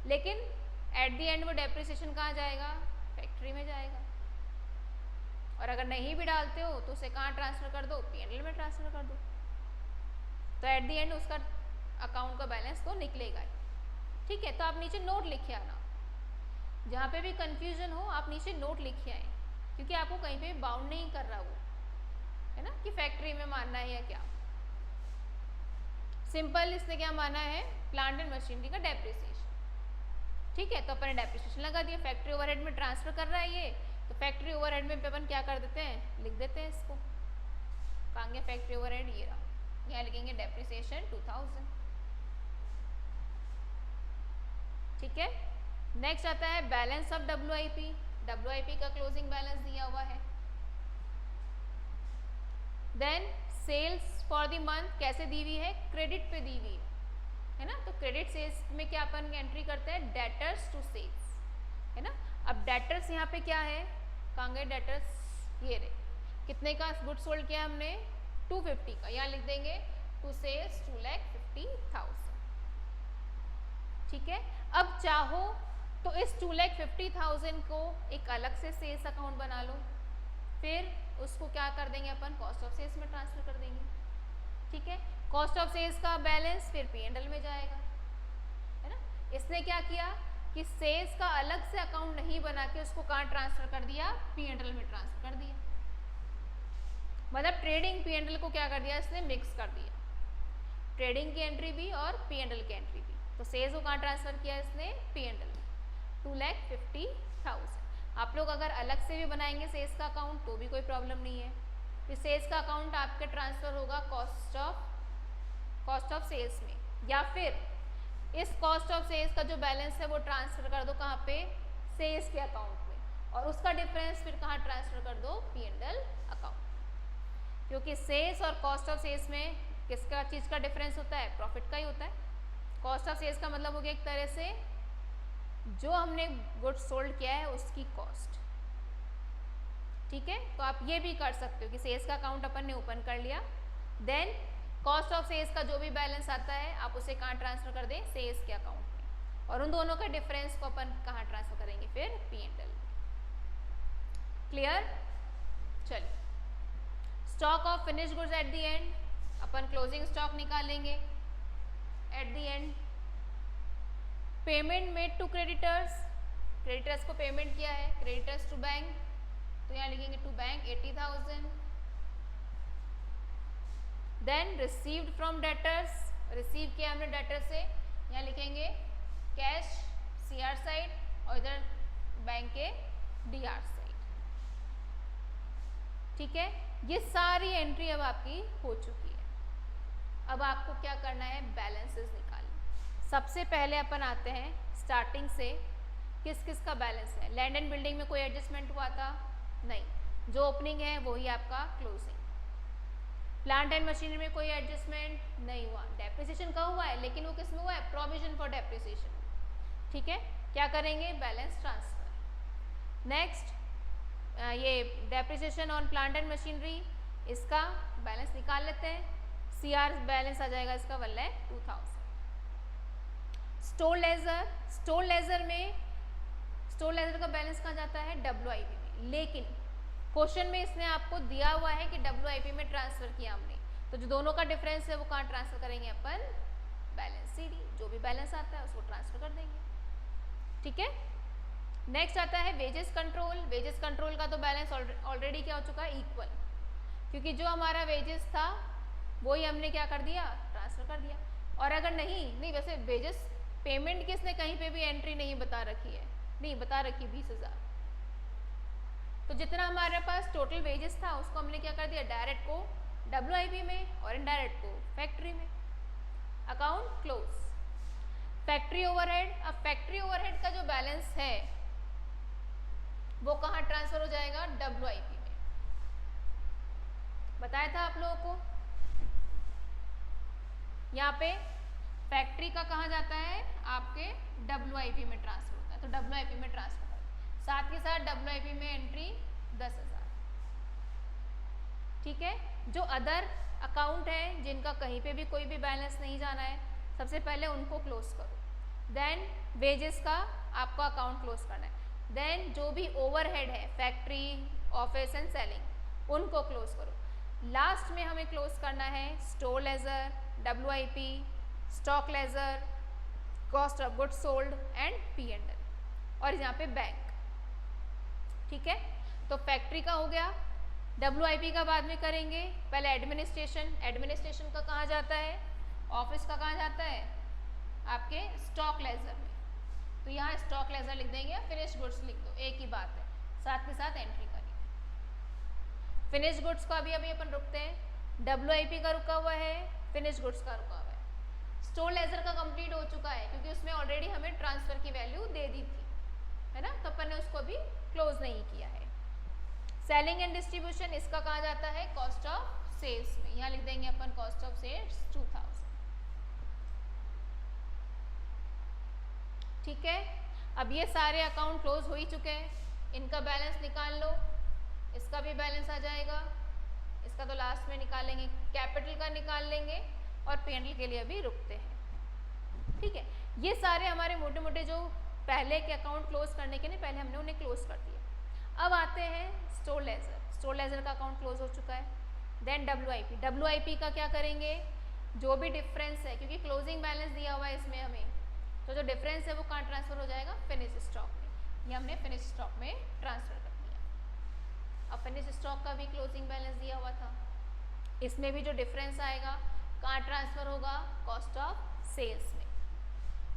लेकिन एट दी एंड वो डेप्रिसिएशन कहाँ जाएगा, फैक्ट्री में जाएगा। और अगर नहीं भी डालते हो तो उसे कहाँ ट्रांसफर कर दो, P&L में ट्रांसफर कर दो, तो एट दी एंड उसका अकाउंट का बैलेंस तो निकलेगा ही, ठीक है। तो आप नीचे नोट लिखे आना, जहाँ पे भी कंफ्यूजन हो आप नीचे नोट लिखे आए, क्योंकि आपको कहीं पे बाउंड नहीं कर रहा वो, है ना, कि फैक्ट्री में मानना है या क्या। सिंपल इसने क्या माना है, प्लांट एंड मशीनरी का डेप्रिसिएशन, ठीक है। तो अपन डेप्रिसिएशन लगा दिया, फैक्ट्री ओवरहेड में ट्रांसफर कर रहा है ये, तो फैक्ट्री ओवरहेड में अपन क्या कर देते हैं, लिख देते हैं इसको, कहाँ गया फैक्ट्री ओवरहेड, ये रहा, यहाँ लिखेंगे डेप्रिसिएशन 2,000, ठीक है। नेक्स्ट आता है बैलेंस ऑफ WIP, WIP का क्लोजिंग बैलेंस दिया हुआ है। Then sales for the month कैसे दी हुई है, क्रेडिट पे दी हुई है ना। तो क्रेडिट सेल्स में क्या अपन एंट्री करते हैं, डेटर्स टू सेल्स, है ना। अब डेटर्स यहाँ पे क्या है, कहाँ गए डेटर्स, ये रहे, कितने का गुड सोल्ड किया हमने, 250 का, यहाँ लिख देंगे टू सेल्स 2,50,000, ठीक है। अब चाहो तो इस 2,50,000 को एक अलग से सेल्स अकाउंट बना लो, फिर उसको क्या कर देंगे अपन, कॉस्ट ऑफ सेल्स में ट्रांसफर कर देंगे, ठीक है। कॉस्ट ऑफ सेल्स का बैलेंस फिर P&L में जाएगा, है ना। इसने क्या किया कि सेल्स का अलग से अकाउंट नहीं बना के उसको कहाँ ट्रांसफर कर दिया, P&L में ट्रांसफर कर दिया, मतलब ट्रेडिंग P&L को क्या कर दिया इसने, मिक्स कर दिया। ट्रेडिंग की एंट्री भी और P&L की एंट्री भी। तो सेल्स को कहाँ ट्रांसफर किया इसने, P&L में, 2,50,000। आप लोग अगर अलग से भी बनाएंगे सेल्स का अकाउंट तो भी कोई प्रॉब्लम नहीं है। फिर सेल्स का अकाउंट आपके ट्रांसफर होगा कॉस्ट ऑफ सेल्स में, या फिर इस कॉस्ट ऑफ सेल्स का जो बैलेंस है वो ट्रांसफर कर दो कहाँ पे, सेल्स के अकाउंट में, और उसका डिफरेंस फिर कहाँ ट्रांसफर कर दो, P&L अकाउंट। क्योंकि सेल्स और कॉस्ट ऑफ सेल्स में किसका चीज़ का डिफरेंस होता है, प्रॉफिट का ही होता है। कॉस्ट ऑफ सेल्स का मतलब हो गया एक तरह से जो हमने गुड्स सोल्ड किया है उसकी कॉस्ट। ठीक है, तो आप ये भी कर सकते हो कि सेल्स का अकाउंट अपन ने ओपन कर लिया, देन कॉस्ट ऑफ सेल्स का जो भी बैलेंस आता है आप उसे कहाँ ट्रांसफर कर दें, सेल्स के अकाउंट में, और उन दोनों का डिफरेंस को अपन कहाँ ट्रांसफर करेंगे, फिर P&L। क्लियर। चलिए, stock of finish goods at the end, अपन क्लोजिंग स्टॉक निकालेंगे at the end. Payment made to creditors, creditors को पेमेंट किया है, क्रेडिटर्स टू बैंक, तो यहाँ लिखेंगे to bank 80,000। Then received from debtors, receive किया हमने डेटर से, यहाँ लिखेंगे कैश CR साइड और इधर बैंक के DR साइड। ठीक है, ये सारी एंट्री अब आपकी हो चुकी है। अब आपको क्या करना है, बैलेंसेस निकालना। सबसे पहले अपन आते हैं स्टार्टिंग से, किस किस का बैलेंस है। लैंड एंड बिल्डिंग में कोई एडजस्टमेंट हुआ था, नहीं, जो ओपनिंग है वही आपका क्लोजिंग। प्लांट एंड मशीनरी में कोई एडजस्टमेंट नहीं हुआ। डेप्रिसिएशन का हुआ है, लेकिन वो किस में हुआ है, प्रोविजन फॉर डेप्रिसिएशन। ठीक है, क्या करेंगे, बैलेंस ट्रांसफर। नेक्स्ट, ये depreciation on plant and machinery, इसका बैलेंस निकाल लेते हैं। CR बैलेंस आ जाएगा इसका 1,02,000। स्टोर लेजर, स्टोर लेजर में, स्टोर लेजर का बैलेंस कहाँ जाता है, WIP में, लेकिन क्वेश्चन में इसने आपको दिया हुआ है कि WIP में ट्रांसफर किया हमने, तो जो दोनों का डिफरेंस है वो कहाँ ट्रांसफर करेंगे अपन, बैलेंस CD, जो भी बैलेंस आता है उसको ट्रांसफर कर देंगे। ठीक है, नेक्स्ट आता है वेजेस कंट्रोल। वेजेस कंट्रोल का तो बैलेंस ऑलरेडी क्या हो चुका है, इक्वल, क्योंकि जो हमारा वेजेस था वही हमने क्या कर दिया, ट्रांसफर कर दिया। और अगर नहीं वैसे वेजेस पेमेंट किसने कहीं पे भी एंट्री नहीं बता रखी है, नहीं बता रखी 20,000, तो जितना हमारे पास टोटल वेजेस था उसको हमने क्या कर दिया, डायरेक्ट को WIP में और इनडायरेक्ट को फैक्ट्री में। Account close. फैक्ट्री ओवरहेड, अब फैक्ट्री ओवरहेड का जो बैलेंस है वो कहाँ ट्रांसफर हो जाएगा, WIP में। बताया था आप लोगों को, यहाँ पे फैक्ट्री का कहाँ जाता है, आपके WIP में ट्रांसफर होता है, तो WIP में ट्रांसफर, साथ के साथ WIP में एंट्री 10,000। ठीक है, जो अदर अकाउंट है जिनका कहीं पे भी कोई भी बैलेंस नहीं जाना है, सबसे पहले उनको क्लोज करो। देन वेजेस का आपका अकाउंट क्लोज करना है। देन जो भी ओवरहेड है, फैक्ट्री, ऑफिस एंड सेलिंग, उनको क्लोज करो। लास्ट में हमें क्लोज करना है store ledger, WIP, stock ledger, cost of goods sold and P&L, और यहाँ पे बैंक। ठीक है, तो फैक्ट्री का हो गया, WIP का बाद में करेंगे। पहले एडमिनिस्ट्रेशन, एडमिनिस्ट्रेशन का कहाँ जाता है, ऑफिस का कहाँ जाता है, आपके स्टॉक लेजर में, तो यहाँ स्टॉक लेजर लिख देंगे, फिनिश गुड्स लिख दो, एक ही बात है, साथ के साथ एंट्री करिए। फिनिश गुड्स का अभी अपन रुकते हैं, WIP का रुका हुआ है, फिनिश गुड्स का रुका हुआ है। स्टोर लेजर का कंप्लीट हो चुका है क्योंकि उसमें ऑलरेडी हमें ट्रांसफर की वैल्यू दे दी थी, है ना, तो अपन ने उसको भी क्लोज नहीं किया है। सेलिंग एंड डिस्ट्रीब्यूशन, इसका कहा जाता है कॉस्ट ऑफ सेल्स में, यहाँ लिख देंगे अपन कॉस्ट ऑफ सेल्स 2,000। ठीक है, अब ये सारे अकाउंट क्लोज हो ही चुके हैं, इनका बैलेंस निकाल लो, इसका भी बैलेंस आ जाएगा, इसका तो लास्ट में निकालेंगे, कैपिटल का निकाल लेंगे और P&L के लिए अभी रुकते हैं। ठीक है, ये सारे हमारे मोटे मोटे जो पहले के अकाउंट क्लोज करने के लिए पहले हमने उन्हें क्लोज कर दिया। अब आते हैं स्टोर लेजर, स्टोर लेजर का अकाउंट क्लोज हो चुका है। देन WIP, WIP का क्या करेंगे, जो भी डिफरेंस है, क्योंकि क्लोजिंग बैलेंस दिया हुआ है इसमें हमें, तो जो डिफरेंस है वो कहाँ ट्रांसफर हो जाएगा, फिनिश स्टॉक में, ये हमने फिनिश स्टॉक में ट्रांसफर कर दिया। अब फिनिश स्टॉक का भी क्लोजिंग बैलेंस दिया हुआ था, इसमें भी जो डिफरेंस आएगा कहाँ ट्रांसफर होगा, कॉस्ट ऑफ सेल्स में,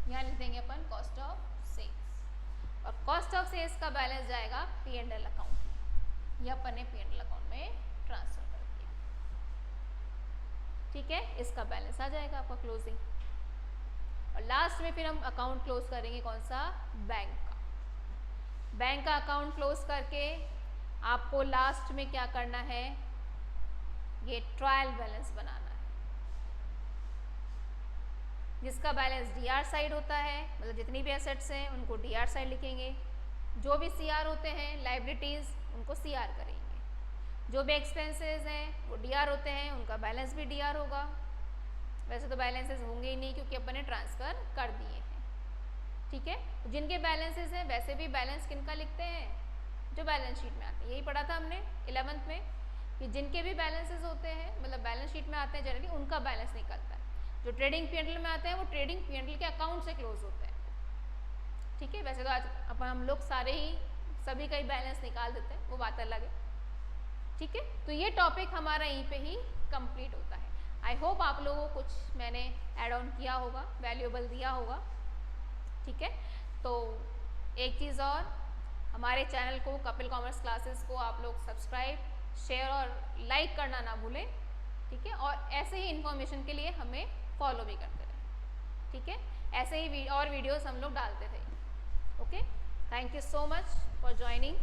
यहाँ लिख देंगे अपन कॉस्ट ऑफ सेल्स, और कॉस्ट ऑफ सेल्स का बैलेंस जाएगा P&L अकाउंट में, ये अपन ने P&L अकाउंट में ट्रांसफर कर दिया, ठीक है। इसका बैलेंस आ जाएगा आपका क्लोजिंग, और लास्ट में फिर हम अकाउंट क्लोज करेंगे कौन सा, बैंक का। बैंक का अकाउंट क्लोज करके आपको लास्ट में क्या करना है, ये ट्रायल बैलेंस बनाना है, जिसका बैलेंस डीआर साइड होता है, मतलब जितनी भी एसेट्स हैं उनको डीआर साइड लिखेंगे, जो भी सीआर होते हैं लाइबिलिटीज़ उनको सीआर करेंगे, जो भी एक्सपेंसेस हैं वो डीआर होते हैं उनका बैलेंस भी डीआर होगा। वैसे तो बैलेंसेस होंगे ही नहीं क्योंकि अपन ने ट्रांसफ़र कर दिए हैं, ठीक है। तो जिनके बैलेंसेस हैं वैसे भी बैलेंस किनका लिखते हैं, जो बैलेंस शीट में आते हैं, यही पढ़ा था हमने 11th में कि जिनके भी बैलेंसेस होते हैं मतलब बैलेंस शीट में आते हैं जनरली उनका बैलेंस निकलता है, जो ट्रेडिंग P&L में आते हैं वो ट्रेडिंग P&L के अकाउंट से क्लोज होते हैं, ठीक है। वैसे तो आज अपन हम लोग सारे ही सभी का ही बैलेंस निकाल देते हैं, वो बात अलग है, ठीक है। तो ये टॉपिक हमारा यहीं पे ही कंप्लीट होता है। आई होप आप लोगों को कुछ मैंने ऐड ऑन किया होगा, वैल्यूएबल दिया होगा, ठीक है। तो एक चीज़ और, हमारे चैनल को कपिल कॉमर्स क्लासेस को आप लोग सब्सक्राइब, शेयर और लाइक करना ना भूलें, ठीक है। और ऐसे ही इन्फॉर्मेशन के लिए हमें फॉलो भी करते रहें, ठीक है। ऐसे ही और वीडियोस हम लोग डालते थे, okay. Thank you so much for joining.